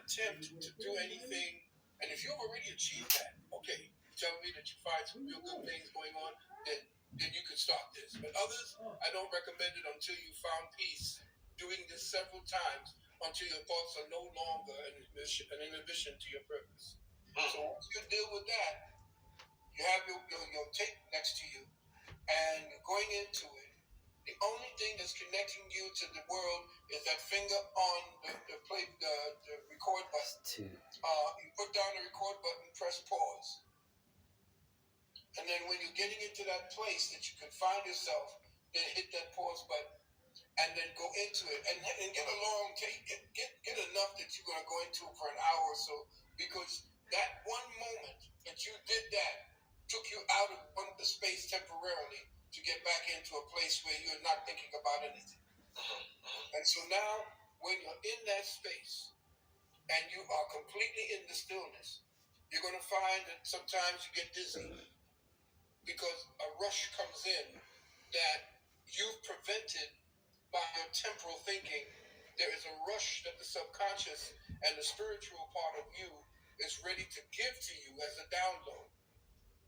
attempt to do anything. And if you've already achieved that, okay, tell me that you find some real good things going on, then you could start this. But others, I don't recommend it until you found peace, doing this several times until your thoughts are no longer an inhibition to your purpose. So once you deal with that, you have your tape next to you, and you're going into it. The only thing that's connecting you to the world is that finger on the record button. You put down the record button, press pause. And then when you're getting into that place that you can find yourself, then hit that pause button and then go into it and get a long take. Get enough that you're going to go into it for an hour or so, because that one moment that you did that took you out of the space temporarily to get back into a place where you're not thinking about anything. And so now, when you're in that space and you are completely in the stillness, you're going to find that sometimes you get dizzy because a rush comes in that you've prevented by your temporal thinking. There is a rush that the subconscious and the spiritual part of you is ready to give to you as a download.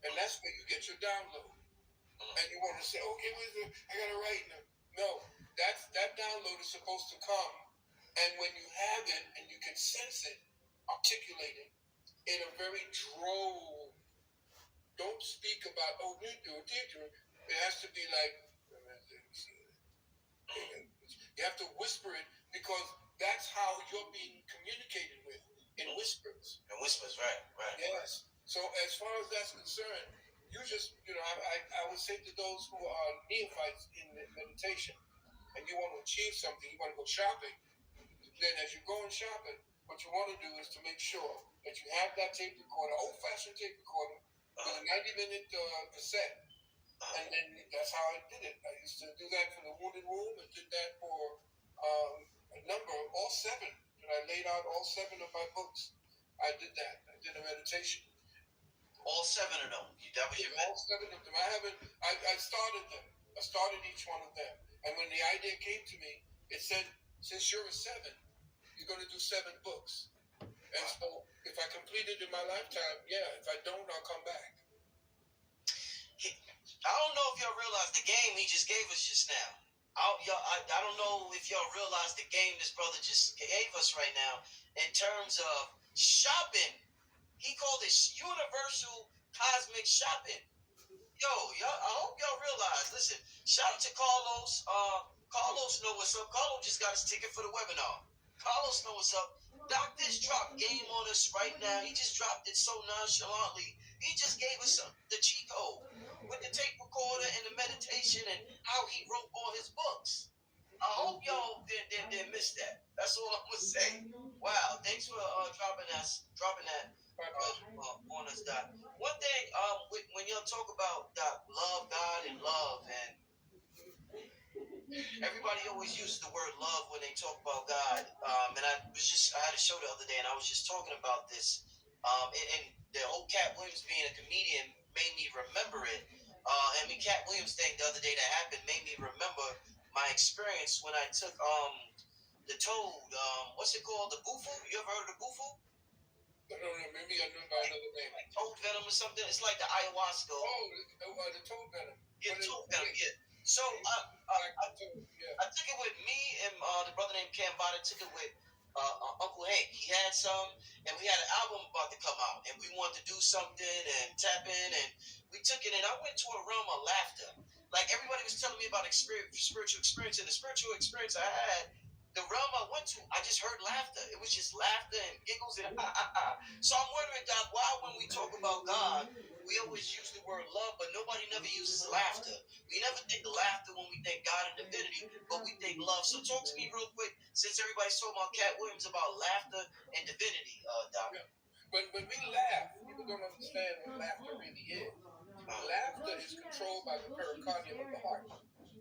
And that's where you get your download. And you want to say, okay, I got to write now. No, that download is supposed to come. And when you have it and you can sense it, articulate it in a very droll, don't speak about, it has to be like, you have to whisper it, because that's how you're being communicated with, in whispers. In whispers, right. Yes. So as far as that's concerned, you just, I would say to those who are neophytes in meditation, and you want to achieve something, you want to go shopping, then as you're going shopping, what you want to do is to make sure that you have that tape recorder, old-fashioned tape recorder, with a 90-minute cassette. And then that's how I did it. I used to do that for the Wounded Room, and did that for a number, all 7. And I laid out all 7 of my books. I did that. I did a meditation. All 7 of them? That was your all 7 of them. I started them. I started each one of them. And when the idea came to me, it said, since you're a 7, you're going to do 7 books. And so if I complete it in my lifetime, yeah. If I don't, I'll come back. I don't know if y'all realize the game he just gave us just now. I don't know if y'all realize the game this brother just gave us right now in terms of shopping. He called it universal cosmic shopping. Yo, I hope y'all realize. Listen, shout out to Carlos. Carlos know what's up. Carlos just got his ticket for the webinar. Carlos know what's up. Doc just dropped game on us right now. He just dropped it so nonchalantly. He just gave us the cheat code with the tape recorder and the meditation and how he wrote all his books. I hope y'all didn't miss that. That's all I'm gonna say. Wow, thanks for dropping that on us, Doc. One thing, when y'all talk about Doc, love God and love, and everybody always uses the word love when they talk about God. And I had a show the other day, and I was just talking about this. And the whole Cat Williams being a comedian made me remember it. And the Cat Williams thing the other day that happened made me remember my experience when I took the toad. What's it called? The bufu? You ever heard of the bufu? I don't know. Maybe I know by another name. Like toad venom or something. It's like the ayahuasca. The toad venom. Yeah, toad venom. Yeah. So I took it with me and the brother named Cam Bada took it with Uncle Hank. He had some, and we had an album about to come out, and we wanted to do something and tap in, and we took it, and I went to a realm of laughter. Like everybody was telling me about spiritual experience, and the spiritual experience I had, the realm I went to, I just heard laughter. It was just laughter and giggles and So I'm wondering, Doc, why when we talk about God, we always use the word love, but nobody never uses laughter. We never think laughter when we think God and divinity, but we think love. So talk to me real quick, since everybody's talking about Cat Williams about laughter and divinity, Doc. Yeah. When we laugh, people don't understand what laughter really is. Laughter is controlled by the pericardium of the heart.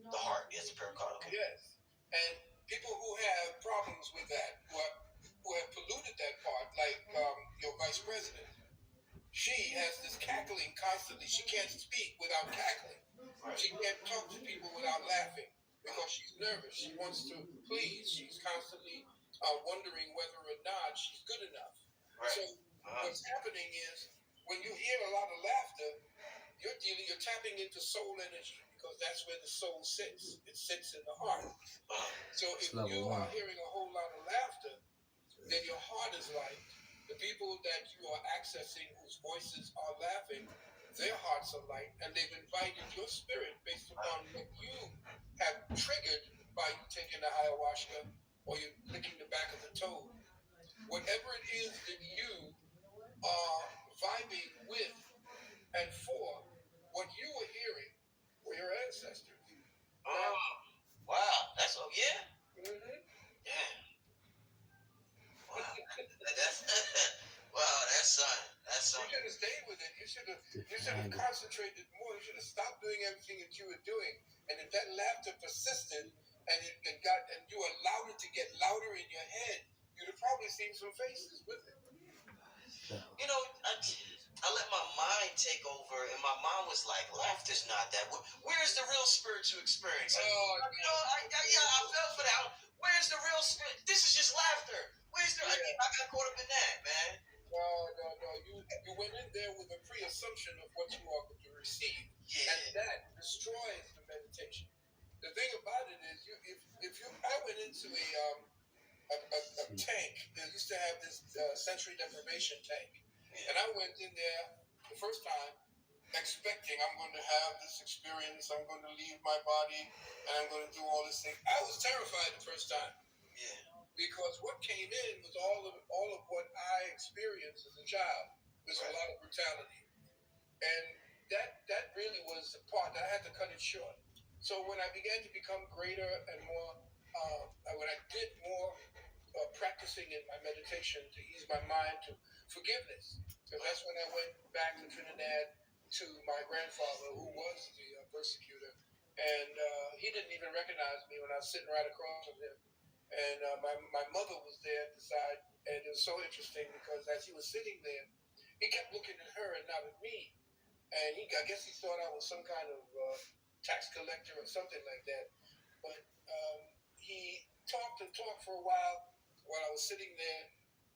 The heart is the pericardium. Yes. And people who have problems with that, who have polluted that part, like your vice president, she has this cackling constantly. She can't speak without cackling. She can't talk to people without laughing because she's nervous. She wants to please. She's constantly wondering whether or not she's good enough. So what's happening is when you hear a lot of laughter, you're tapping into soul energy because that's where the soul sits. It sits in the heart. So if you are hearing a whole lot of laughter, then your heart is light. The people that you are accessing whose voices are laughing, their hearts are light, and they've invited your spirit based upon what you have triggered by you taking the ayahuasca or you licking the back of the toad. Whatever it is that you are vibing with and for, what you were hearing were your ancestors. Wow, that's yeah. Mm-hmm. Yeah. Wow. That's wow. That's something. You should have stayed with it. You should have concentrated more. You should have stopped doing everything that you were doing. And if that laughter persisted and you allowed it to get louder in your head, you'd have probably seen some faces with it. You know, I let my mind take over, and my mom was like, "Laughter's not that. Where's the real spiritual experience?" I fell for that. Where's the real spirit? This is just laughter. Where's the? I got caught up in that, man. No. You went in there with a pre-assumption of what you are going to receive, and that destroys the meditation. The thing about it is, I went into a tank. They used to have this sensory deprivation tank, and I went in there the first time expecting I'm going to have this experience. I'm going to leave my body, and I'm going to do all this thing. I was terrified the first time. Yeah. Because what came in was all of what I experienced as a child. There's a lot of brutality, and that really was the part that I had to cut it short. So when I began to become greater and more, when I did more practicing in my meditation to ease my mind to forgiveness, because that's when I went back to Trinidad to my grandfather, who was the persecutor, and he didn't even recognize me when I was sitting right across from him. And my mother was there at the side, and it was so interesting because as he was sitting there, he kept looking at her and not at me. And I guess he thought I was some kind of tax collector or something like that. But he talked and talked for a while I was sitting there,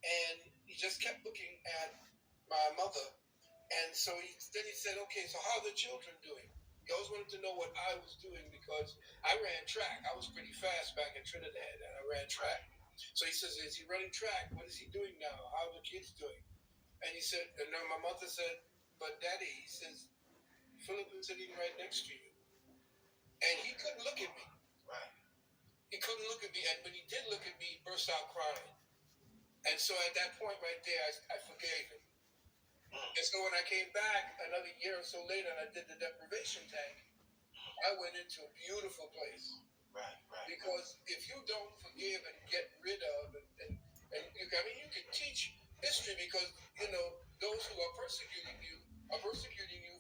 and he just kept looking at my mother. And so then he said, "Okay, so how are the children doing?" He always wanted to know what I was doing because I ran track. I was pretty fast back in Trinidad, and I ran track. So he says, "Is he running track? What is he doing now? How are the kids doing?" And he said, and then my mother said, "But Daddy," he says, "Philip is sitting right next to you." And he couldn't look at me. Right. He couldn't look at me. And when he did look at me, he burst out crying. And so at that point right there, I forgave him. And so when I came back another year or so later and I did the deprivation tank, I went into a beautiful place. Right. Because if you don't forgive and get rid of, you can teach history because, those who are persecuting you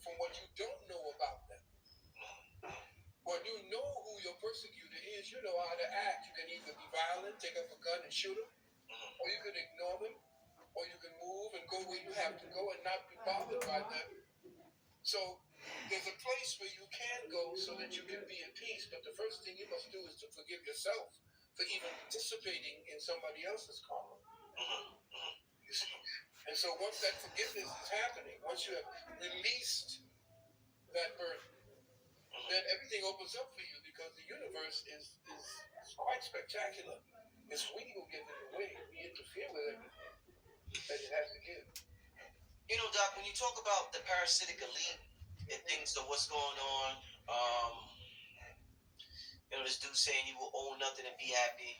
from what you don't know about them. When you know who your persecutor is, you know how to act. You can either be violent, take up a gun and shoot them, or you can ignore them, or you can move and go where you have to go and not be bothered by them. So there's a place where you can go so that you can be at peace, but the first thing you must do is to forgive yourself for even participating in somebody else's karma. You see? And so once that forgiveness is happening, once you have released that burden, then everything opens up for you because the universe is quite spectacular. It's we who give it away. We interfere with everything that it has to give. Doc, when you talk about the parasitic elite and things of what's going on, this dude saying you will own nothing and be happy.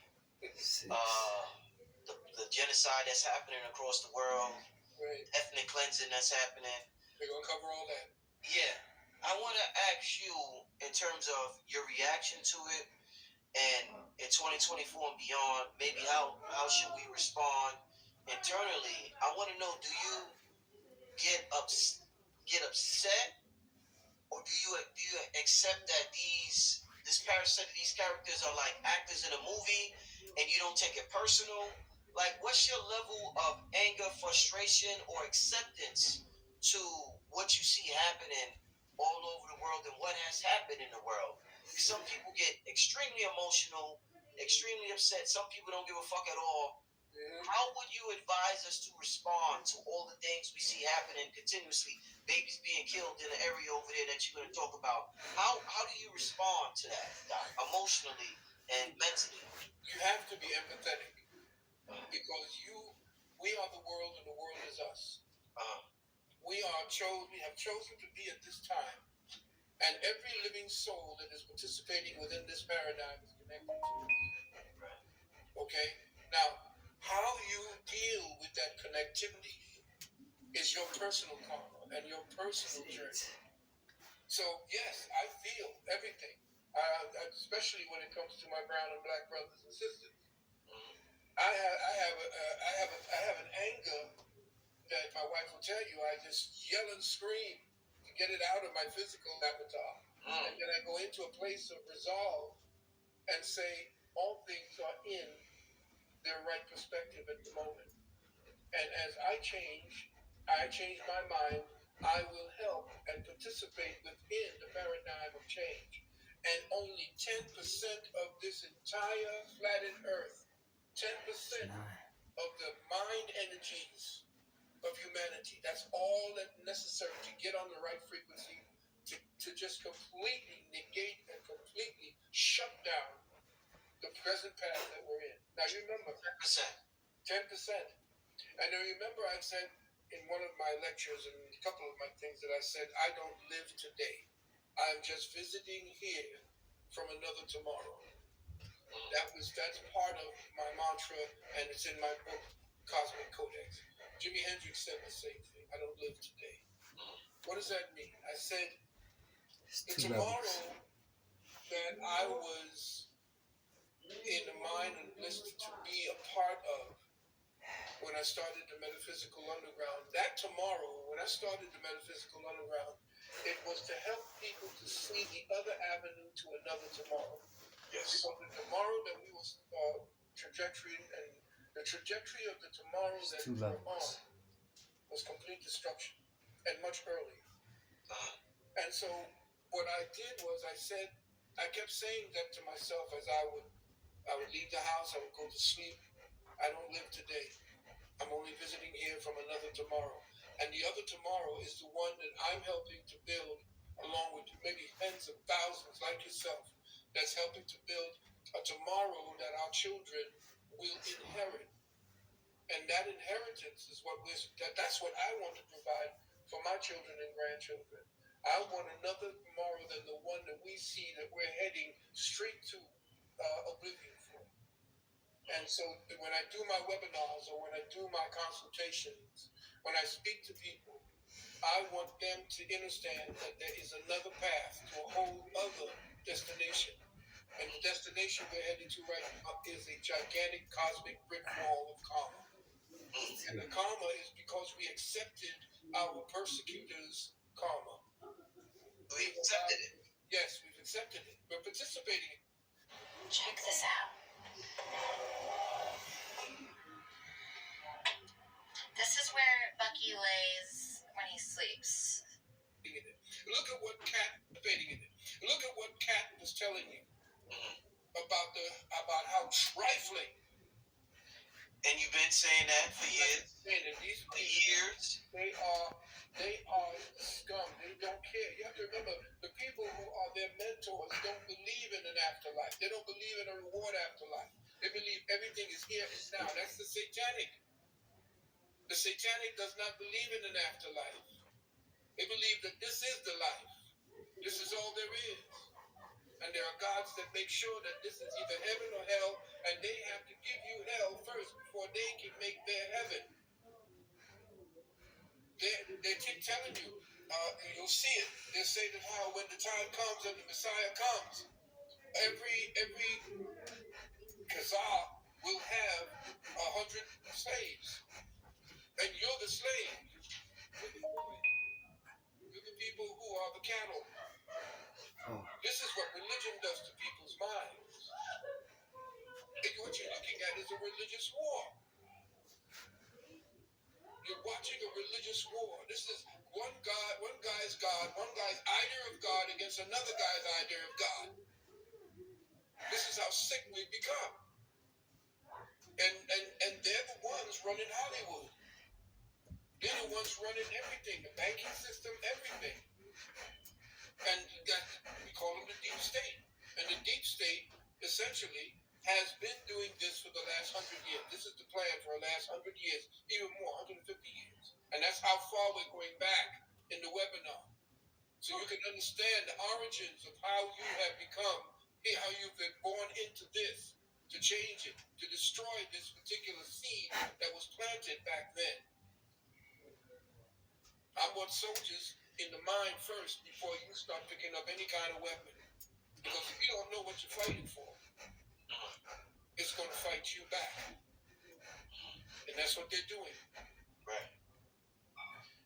The genocide that's happening across the world, right. Ethnic cleansing that's happening. We're going to cover all that. Yeah. I want to ask you in terms of your reaction to it and in 2024 and beyond, maybe how should we respond internally? I want to know, do you get upset, or do you accept that these characters are like actors in a movie and you don't take it personal? Like, what's your level of anger, frustration, or acceptance to what you see happening all over the world and what has happened in the world? Some people get extremely emotional, extremely upset. Some people don't give a fuck at all. Mm-hmm. How would you advise advise us to respond to all the things we see happening continuously? Babies being killed in the area over there that you're going to talk about. How do you respond to that, Doc, emotionally and mentally? You have to be empathetic because we are the world and the world is us. We have chosen to be at this time, and every living soul that is participating within this paradigm is connected to us. Okay? Now, how you deal with that connectivity is your personal karma and your personal journey. So, yes, I feel everything, especially when it comes to my brown and black brothers and sisters. I have an anger that my wife will tell you. I just yell and scream to get it out of my physical avatar, and then I go into a place of resolve and say all things are in their right perspective at the moment. And as I change my mind, I will help and participate within the paradigm of change. And only 10% of this entire flattened earth, 10% of the mind energies of humanity, that's all that's necessary to get on the right frequency, to just completely negate and completely shut down the present path that we're in. Now you remember, 10%. And I remember I said in one of my lectures and a couple of my things that I said, I don't live today. I'm just visiting here from another tomorrow. That's part of my mantra, and it's in my book, Cosmic Codex. Jimi Hendrix said the same thing. I don't live today. What does that mean? I said the tomorrow that I was in the mind and bliss to be a part of when I started the Metaphysical Underground. That tomorrow, when I started the Metaphysical Underground, it was to help people to see the other avenue to another tomorrow. Yes. So the tomorrow that we was trajectory, and the trajectory of the tomorrow that we were on was complete destruction, and much earlier. And so what I did was I kept saying that to myself as I would leave the house, I would go to sleep. I don't live today. I'm only visiting here from another tomorrow. And the other tomorrow is the one that I'm helping to build along with maybe tens of thousands like yourself, that's helping to build a tomorrow that our children will inherit. And that inheritance is that's what I want to provide for my children and grandchildren. I want another tomorrow than the one that we see that we're heading straight to oblivion for. And so when I do my webinars or when I do my consultations, when I speak to people, I want them to understand that there is another path to a whole other destination. And the destination we're heading to right now is a gigantic cosmic brick wall of karma. And the karma is because we accepted our persecutors' karma. We accepted it. Yes, we've accepted it. We're participating. Check this out. This is where Bucky lays when he sleeps. Look at what Kat debating in it. Look at what Kat was telling you about how trifling. And you've been saying that for years. These people, they are scum. They don't care. You have to remember, the people who are their mentors don't believe in an afterlife. They don't believe in a reward afterlife. They believe everything is here and now. That's the satanic. The satanic does not believe in an afterlife. They believe that this is the life. This is all there is. And there are gods that make sure that this is either heaven or hell, and they have to give you hell first before they can make their heaven. They keep telling you, you'll see it. They say that how when the time comes and the Messiah comes, every Khazar will have 100 slaves. And you're the slave. You're the people who are the cattle. This is what religion does to people's minds. And what you're looking at is a religious war. You're watching a religious war. This is one guy's God, one guy's idea of God against another guy's idea of God. This is how sick we've become. And they're the ones ones running Hollywood. They're the ones running everything, the banking system, everything. And we call them the deep state. And the deep state essentially has been doing this for the last 100 years. This is the plan for the last 100 years, even more, 150 years. And that's how far we're going back in the webinar. So you can understand the origins of how you have become, how you've been born into this, to change it, to destroy this particular seed that was planted back then. I want soldiers in the mind first before you start picking up any kind of weapon. Because if you don't know what you're fighting for, it's going to fight you back. And that's what they're doing. Right.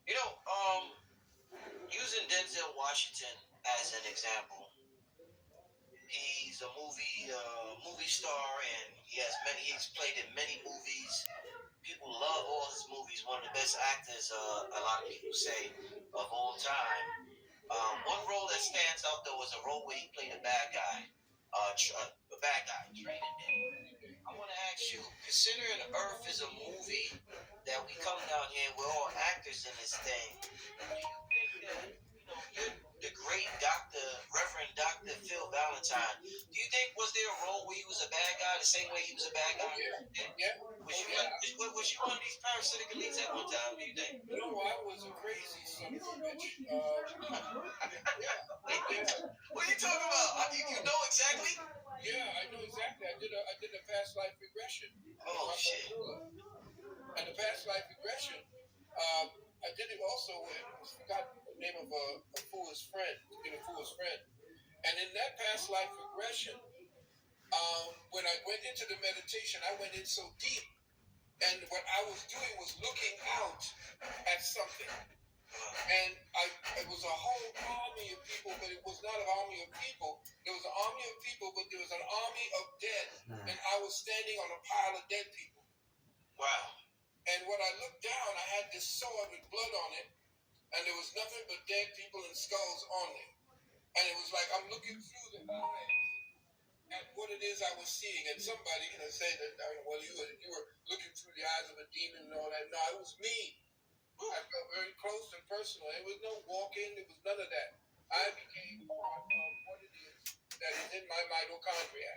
You know, using Denzel Washington as an example, he's a movie star, and he's played in many movies. People love all his movies. One of the best actors, a lot of people say, of all time. One role that stands out though is a role where he played a bad guy, training him. I want to ask you, considering Earth is a movie that we come down here, we're all actors in this thing. Do you think that, you're the great Reverend Dr. Phil Valentine, do you think, was there a role where he was a bad guy the same way he was a bad guy? Yeah. Was you one of these parasitic elites at one time, do you think? No, I was a crazy son of a bitch. What are you talking about? You know exactly? Yeah, I know exactly. I did a past life regression. Oh, shit. And the past life regression, I did it also with, I forgot the name of a fool's friend. And in that past life regression, when I went into the meditation, I went in so deep. And what I was doing was looking out at something. And it was a whole army of people, but it was not an army of people. There was an army of people, but there was an army of dead. And I was standing on a pile of dead people. Wow. And when I looked down, I had this sword with blood on it. And there was nothing but dead people and skulls on it. And it was like I'm looking through the eyes at what it is I was seeing. And somebody say that, well, you were looking through the eyes of a demon and all that. No, it was me. I felt very close and personal. There was no walking. There was none of that. I became part of what it is that is in my mitochondria.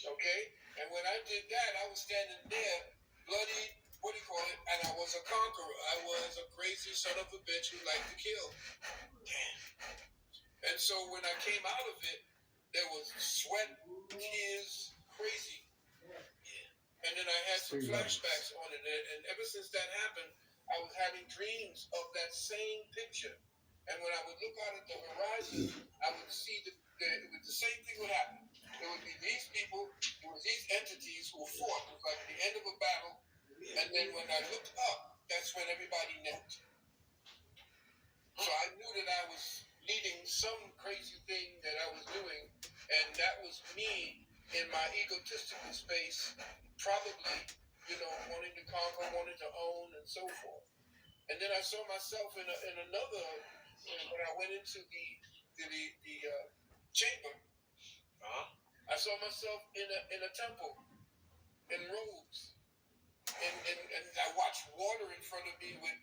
Okay? And when I did that, I was standing there, bloody, and I was a conqueror. I was a crazy son of a bitch who liked to kill. And so when I came out of it, there was sweat, tears, crazy. And then I had some flashbacks on it. And ever since that happened, I was having dreams of that same picture. And when I would look out at the horizon, I would see the same thing would happen. There would be these people, there were these entities who fought. It was like the end of a battle. And then when I looked up, that's when everybody knelt. So I knew that I was leading some crazy thing that I was doing. And that was me in my egotistical space, probably, wanting to conquer, wanting to own, and so forth. And then I saw myself in another, when I went into the chamber, I saw myself in a temple, in robes, and I watched water in front of me with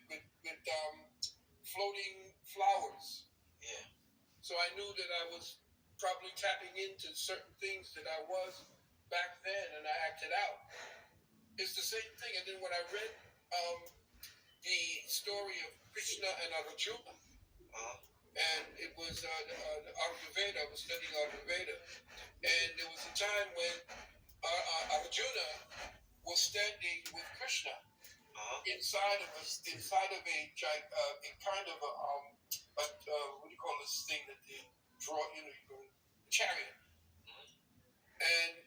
floating flowers. Yeah. So I knew that I was probably tapping into certain things that I was back then, and I acted out. It's the same thing. And then when I read the story of Krishna and Arjuna, and it was the Ayurveda, I was studying Ayurveda, and there was a time when Arjuna was standing with Krishna inside of a kind of a what do you call this thing that they draw, chariot. And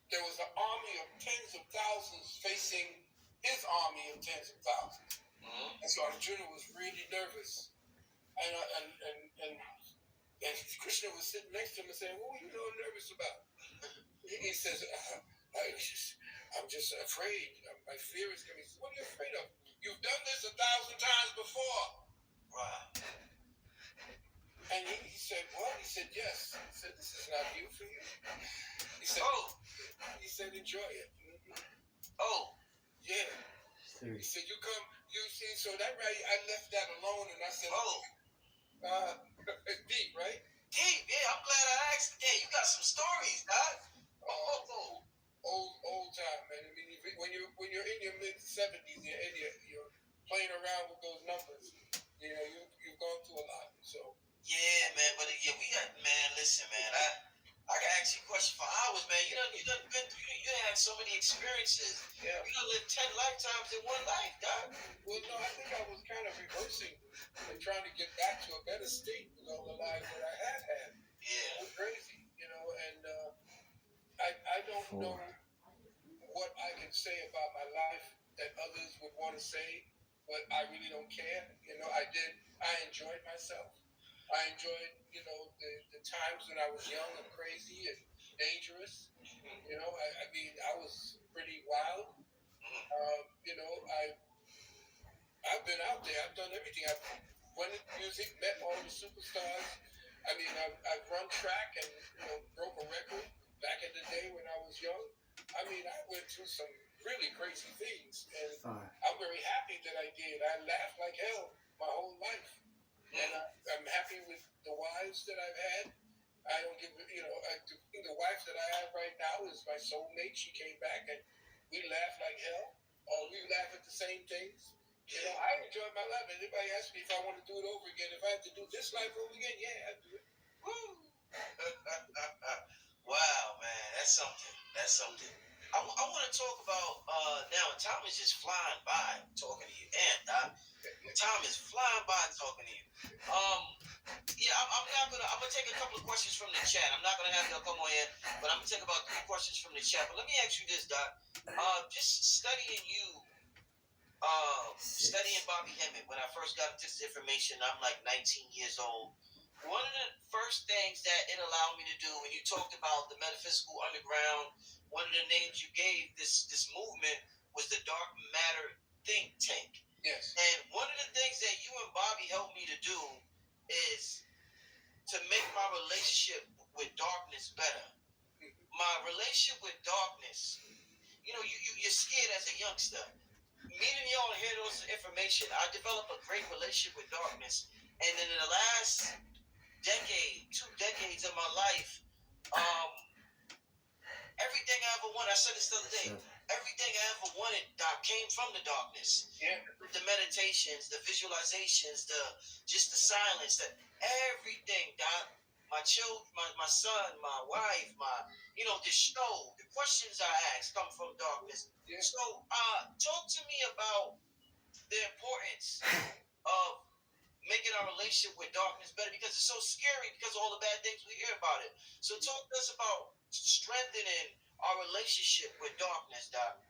there was an army of tens of thousands facing his army of tens of thousands. And so Arjuna was really nervous. And Krishna was sitting next to him and saying, "What are you so nervous about?" He says, I'm just afraid. My fear is coming. He says, "What are you afraid of? You've done this 1,000 times before." Wow. And he said, "What?" He said, "Yes." He said, "This is not new for you." He said, He said, "Enjoy it." Oh. Yeah. So you see, so that right, I left that alone, and I said, deep, right? Deep, yeah. I'm glad I asked. Yeah, you got some stories, Doc. Old time, man. I mean, when you're in your mid-70s, you're playing around with those numbers. You know, you've gone through a lot. So yeah, man. But yeah, we got man. Listen, man. I can ask you a question for hours, man. You done been through. You done had so many experiences. yeah. You done lived 10 lifetimes in one life, Doc. Well, no, I think I was kind of reversing and trying to get back to a better state with all the lives that I had had. Yeah. It was crazy, you know, and I don't know what I can say about my life that others would want to say, but I really don't care. You know, I enjoyed myself. I enjoyed, you know, the times when I was young and crazy and dangerous. You know, I mean, I was pretty wild. You know, I've been out there. I've done everything. I've run in music, met all the superstars. I mean, I've run track and, you know, broke a record back in the day when I was young. I mean, I went through some really crazy things, and I'm very happy that I did. I laughed like hell my whole life, and I'm happy with the wives that I've had. I don't give, you know, the wife that I have right now is my soulmate. She came back, and we laugh like hell. We laugh at the same things. You know, I enjoy my life. Anybody asks me if I want to do it over again, if I have to do this life over again, yeah, I'd do it. Woo! Wow, man, that's something. That's something. I want to talk about now. Time is just flying by talking to you. Damn, Doc. Time is flying by talking to you. Yeah, I'm not gonna. I'm gonna take a couple of questions from the chat. I'm not gonna have y'all come on here, but I'm gonna take about 3 questions from the chat. But let me ask you this, Doc. Just studying you, studying Bobby Hemmett. When I first got this information, I'm like 19 years old. One of the first things that it allowed me to do, when you talked about the metaphysical underground, one of the names you gave this movement was the Dark Matter Think Tank. Yes. And one of the things that you and Bobby helped me to do is to make my relationship with darkness better. My relationship with darkness, you know, you're scared as a youngster. Meeting y'all and hearing those information, I developed a great relationship with darkness. And in the last decade, 2 decades of my life, everything I ever wanted, I said this the other day, everything I ever wanted, Doc, came from the darkness. Yeah. The meditations, the visualizations, just the silence, that everything, Doc. My children, my son, my wife, you know, the show, the questions I ask come from darkness. Yeah. So, talk to me about the importance of making our relationship with darkness better, because it's so scary because of all the bad things we hear about it. So talk to us about strengthening our relationship with darkness, Doc.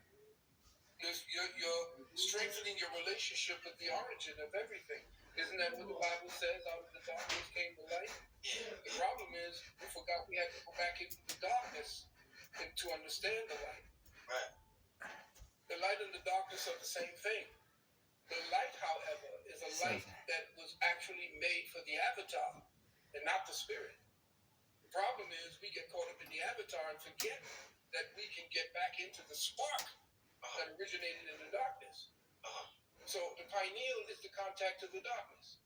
You're strengthening your relationship with the origin of everything. Isn't that what the Bible says? Out of the darkness came the light. Yeah. The problem is we forgot we had to go back into the darkness to understand the light. Right. The light and the darkness are the same thing. The light, however, is a light that was actually made for the avatar and not the spirit. The problem is we get caught up in the avatar and forget that we can get back into the spark that originated in the darkness. So the pineal is the contact to the darkness.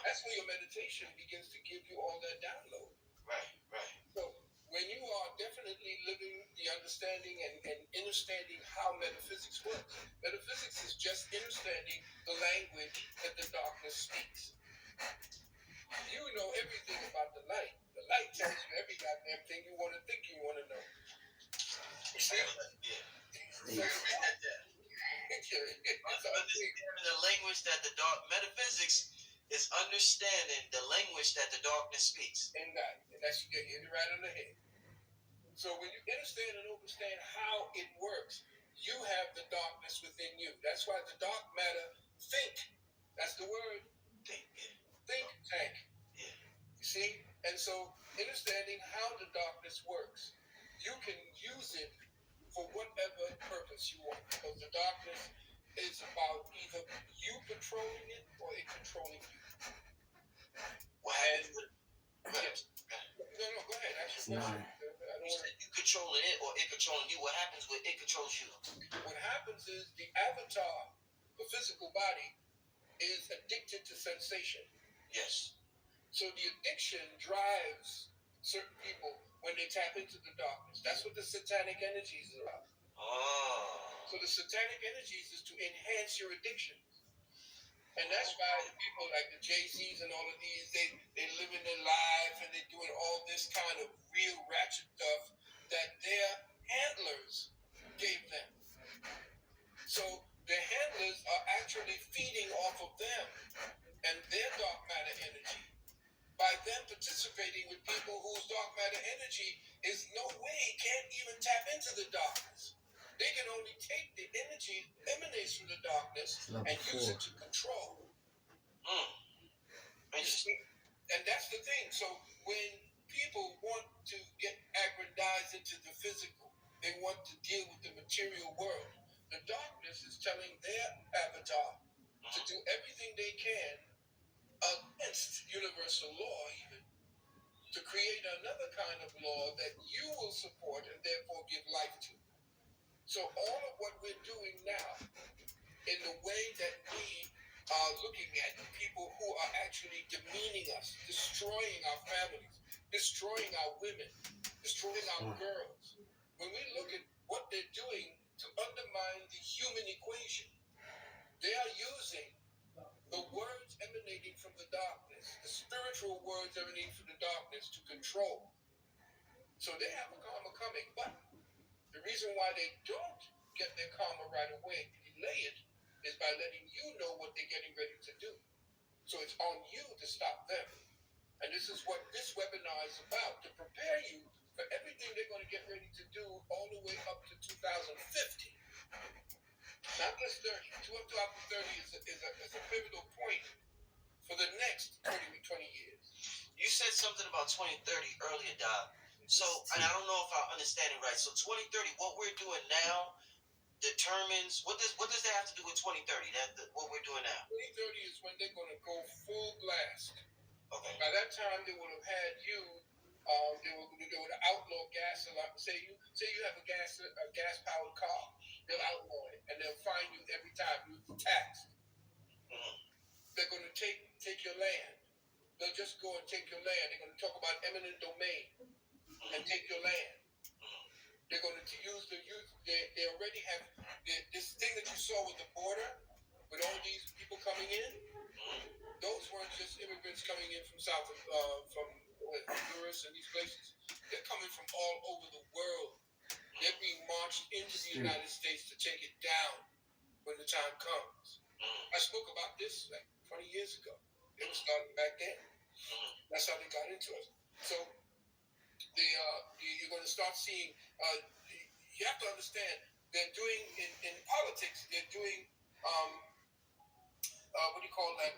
That's where your meditation begins to give you all that download. Right. So when you are definitely living the understanding and understanding how metaphysics works, metaphysics is just understanding the language that the darkness speaks. You know everything about the light. The light tells you every goddamn thing you want to think you want to know. Yeah. It's understanding the language that the dark metaphysics is understanding the language that the darkness speaks. And that's you hit it right on the head. So when you understand and understand how it works, you have the darkness within you. That's why the dark matter think. That's the word. Think tank. Yeah. You see? And so understanding how the darkness works, you can use it for whatever purpose you want. Because the darkness is about either you controlling it or it controlling you. What happened? No, go ahead. Ask your question. You said you controlling it or it controlling you? What happens when it controls you? What happens is the avatar, the physical body, is addicted to sensation. Yes. So the addiction drives certain people when they tap into the darkness. That's what the satanic energies are about. Oh. So the satanic energies is to enhance your addiction. And that's why the people like the Jay-Z's and all of these, they living their life and they're doing all this kind of real ratchet stuff that their handlers gave them. So their handlers are actually feeding off of them and their dark matter energy. By them participating with people whose dark matter energy is no way can't even tap into the darkness. They can only take the energy that emanates from the darkness and use it to control. And that's the thing. So when people want to get aggrandized into the physical, they want to deal with the material world. The darkness is telling their avatar to do everything they can against universal law, even to create another kind of law that you will support and therefore give life to. So all of what we're doing now, in the way that we are looking at people who are actually demeaning us, destroying our families, destroying our women, destroying our girls, when we look at what they're doing to undermine the human equation, they are using the words emanating from the darkness, the spiritual words emanating from the darkness to control. So they have a karma coming, but the reason why they don't get their karma right away, delay it, is by letting you know what they're getting ready to do. So it's on you to stop them. And this is what this webinar is about, to prepare you for everything they're going to get ready to do all the way up to 2050. Not just 30. Up to after 30 is a pivotal point for the next 20 years. You said something about 2030 earlier, Doc. So, and I don't know if I understand it right. So 2030, what we're doing now determines what does that have to do with 2030? What we're doing now. 2030 is when they're going to go full blast. Okay. By that time, they would have had you. They would outlaw gas a lot. Say you have a gas powered car. They'll outlaw it and they'll fine you every time you're taxed. Mm-hmm. They're going to take your land. They'll just go and take your land. They're going to talk about eminent domain and take your land. They're going to use they already have this thing that you saw with the border, with all these people coming in. Those weren't just immigrants coming in from from Honduras and these places. They're coming from all over the world. They're being marched into the United States to take it down when the time comes. I spoke about this like 20 years ago. It was starting back then. That's how they got into us. So you're going to start seeing. You have to understand. They're doing in politics. They're doing what do you call that?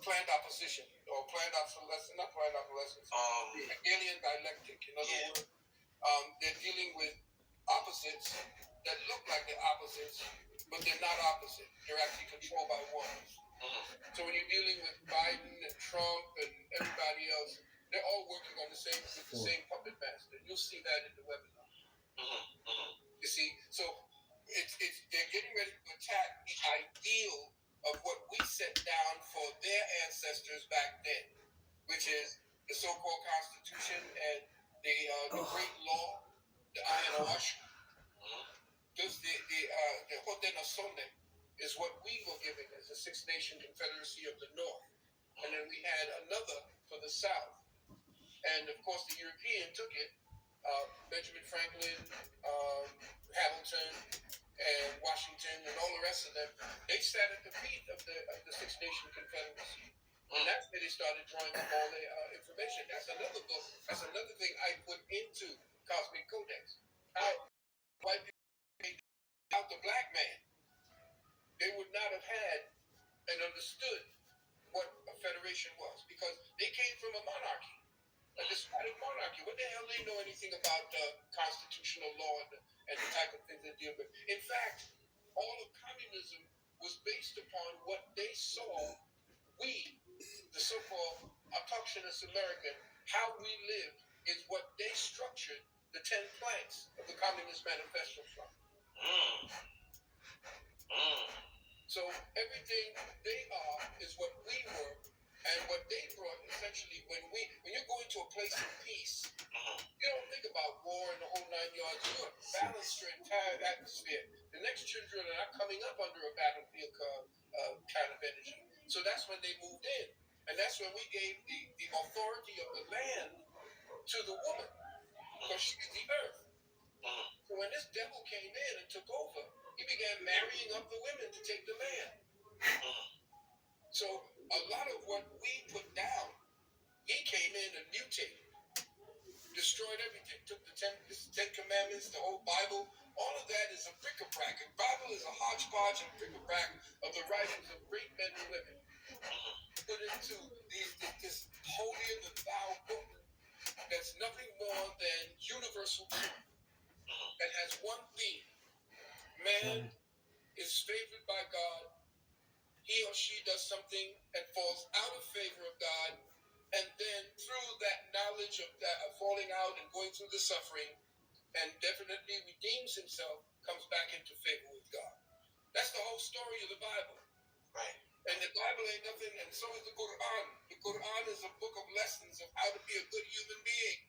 Planned opposition or planned obsolescence. Not planned obsolescence. Alien dialectic. In other words, they're dealing with opposites that look like they're opposites, but they're not opposite. They're actually controlled by ones. So when you're dealing with Biden and Trump and everybody else, they're all working on the same puppet master. You'll see that in the webinar. You see, so it's they're getting ready to attack the ideal of what we set down for their ancestors back then, which is the so-called Constitution and the Great Law, the Iron Wash. Just the Haudenosaunee is what we were given as the Six Nation Confederacy of the North. And then we had another for the South. And of course the European took it. Benjamin Franklin, Hamilton, and Washington, and all the rest of them, they sat at the feet of the Six Nation Confederacy. And that's where they started drawing up all their information. That's another book. That's another thing I put into Cosmic Codex. How white people made out the black man. They would not have had and understood what a federation was because they came from a monarchy. A despotic monarchy. What the hell they know anything about constitutional law and the type of things they deal with? In fact, all of communism was based upon what they saw we, the so-called autochthonous American, how we lived is what they structured the 10 planks of the Communist Manifesto from. So everything they are is what we were, and what they brought essentially when you go into a place of peace, you don't think about war and the whole 9 yards. You balance your entire atmosphere. The next children are not coming up under a battlefield kind of energy. So that's when they moved in. And that's when we gave the authority of the land to the woman, because she's the earth. So when this devil came in and took over, he began marrying up the women to take the land. So a lot of what we put down, he came in and mutated, destroyed everything, took the 10 Commandments, the whole Bible. All of that is a bric-a-brac. The Bible is a hodgepodge and bric-a-brac of the writings of great men and women, put into this holier-than-thou book that's nothing more than universal truth, that has one theme. Man is favored by God. He or she does something and falls out of favor of God, and then through that knowledge of that falling out and going through the suffering, and definitely redeems himself, comes back into favor with God. That's the whole story of the Bible. Right. And the Bible ain't nothing, and so is the Quran. The Quran is a book of lessons of how to be a good human being.